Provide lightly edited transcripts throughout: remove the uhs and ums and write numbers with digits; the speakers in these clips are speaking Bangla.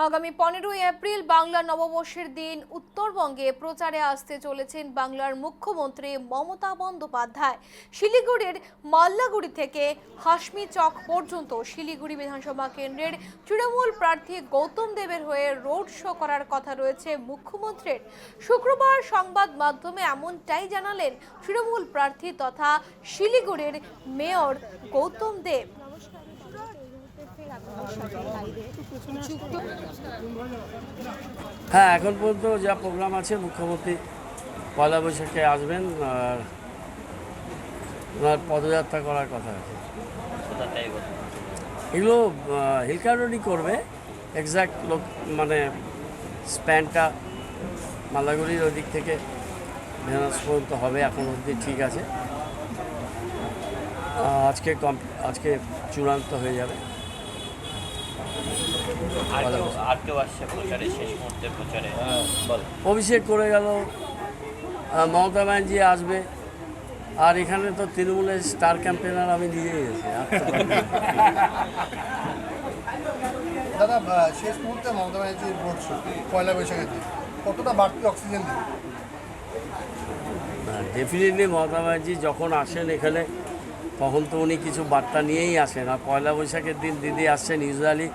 আগামী 15ই এপ্রিল বাংলা নববর্ষের দিন উত্তরবঙ্গে প্রচারে আসতে চলেছেন বাংলার মুখ্যমন্ত্রী মমতা বন্দ্যোপাধ্যায়। শিলিগুড়ির মাল্লাগুড়ি থেকে হাসমি চক পর্যন্ত শিলিগুড়ি বিধানসভা কেন্দ্রের তৃণমূল প্রার্থী গৌতম দেবের হয়ে রোড শো করার কথা রয়েছে মুখ্যমন্ত্রীর। শুক্রবার সংবাদ মাধ্যমে এমনটাই জানালেন তৃণমূল প্রার্থী তথা শিলিগুড়ির মেয়র গৌতম দেব। হ্যাঁ, এখন পর্যন্ত যা প্রোগ্রাম আছে, মুখ্যমন্ত্রী পয়লা বৈশাখে আসবেন আর ওনার পদযাত্রা করার কথা আছে। এগুলো হিলকারোডই করবে, এক্স্যাক্ট লোক মানে স্প্যানটা মালাগুড়ির ওদিক থেকে বেনারস পর্যন্ত হবে, এখন অবধি ঠিক আছে। আজকে চূড়ান্ত হয়ে যাবে। অভিষেক করে গেল, মমতা ব্যানার্জি আসবে, আর এখানে তো তৃণমূলের স্টার ক্যাম্পেনার আমি নিজেই গেছি। দাদা, শেষ মুহূর্তে মমতা ব্যানার্জির ভোট পয়লা বৈশাখের দিন কতটা বাড়তি অক্সিজেন দেবে? ডেফিনেটলি মমতা ব্যানার্জি যখন আসেন এখানে তখন তো উনি কিছু বার্তা নিয়েই আসেন। আর পয়লা বৈশাখের দিন দিদি আসছেন, ইউজুয়ালি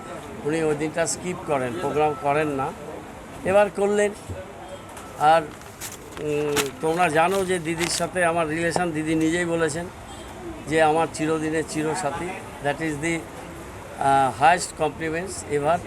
উনি ওই দিনটা স্কিপ করেন, প্রোগ্রাম করেন না, এবার করলেন। আর তোমরা জানো যে দিদির সাথে আমার রিলেশান, দিদি নিজেই বলেছেন যে আমার চিরদিনের চিরসাথী, that is the highest compliments ever.